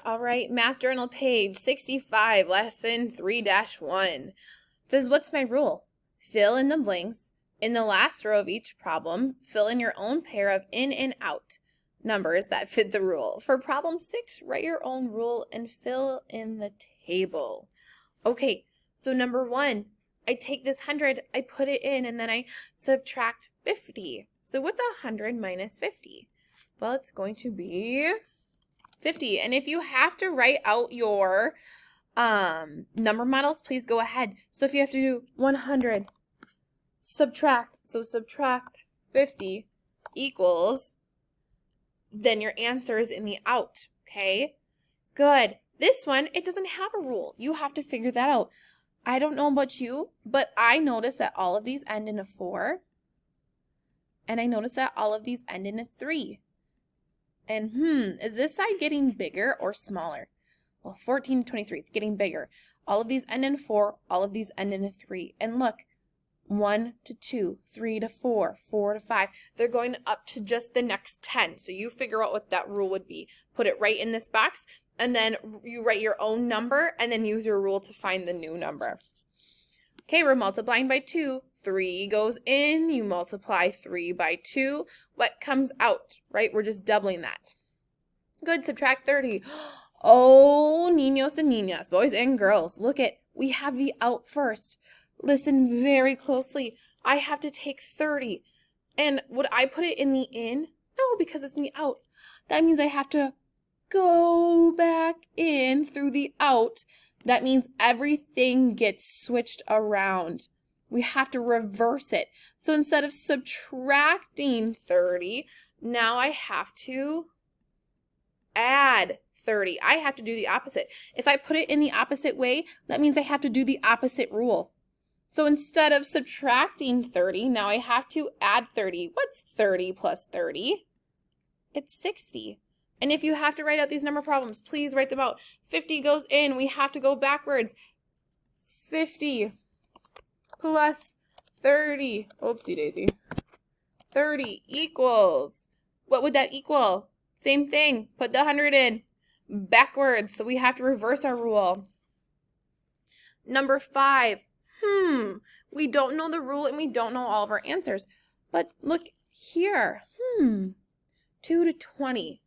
All right, Math Journal page 65, lesson 3-1. It says, what's my rule? Fill in the blanks. In the last row of each problem, fill in your own pair of in and out numbers that fit the rule. For problem 6, write your own rule and fill in the table. Okay, so number 1, I take this 100, I put it in, and then I subtract 50. So what's 100 minus 50? Well, it's going to be 50. And if you have to write out your number models, please go ahead. So if you have to do 100, subtract 50 equals, then your answer is in the out, okay? Good. This one, it doesn't have a rule. You have to figure that out. I don't know about you, but I notice that all of these end in a 4. And I notice that all of these end in a 3. And is this side getting bigger or smaller? Well, 14 to 23, it's getting bigger. All of these end in 4, all of these end in a 3. And look, 1 to 2, 3 to 4, 4 to 5. They're going up to just the next 10. So you figure out what that rule would be. Put it right in this box, and then you write your own number, and then use your rule to find the new number. Okay, we're multiplying by 2. 3 goes in, you multiply 3 by 2. What comes out, right? We're just doubling that. Good, subtract 30. Oh, niños and niñas, boys and girls, look at, we have the out first. Listen very closely. I have to take 30. And would I put it in the in? No, because it's in the out. That means I have to go back in through the out. That means everything gets switched around. We have to reverse it. So instead of subtracting 30, now I have to add 30. I have to do the opposite. If I put it in the opposite way, that means I have to do the opposite rule. So instead of subtracting 30, now I have to add 30. What's 30 plus 30? It's 60. And if you have to write out these number problems, please write them out. 50 goes in. We have to go backwards. 50 plus 30. Oopsie daisy. 30 equals. What would that equal? Same thing. Put the 100 in. Backwards. So we have to reverse our rule. Number 5. We don't know the rule and we don't know all of our answers. But look here. 2 to 20.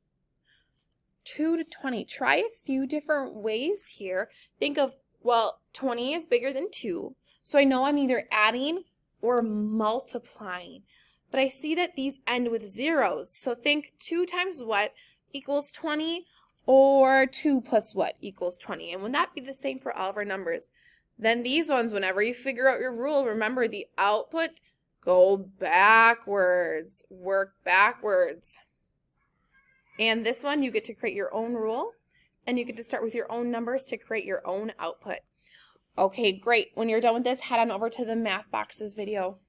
2 to 20. Try a few different ways here. Think of, well, 20 is bigger than 2. So I know I'm either adding or multiplying. But I see that these end with zeros. So think 2 times what equals 20, or 2 plus what equals 20. And would that be the same for all of our numbers? Then these ones, whenever you figure out your rule, remember the output, go backwards, work backwards. And this one, you get to create your own rule, and you get to start with your own numbers to create your own output. Okay, great. When you're done with this, head on over to the Math Boxes video.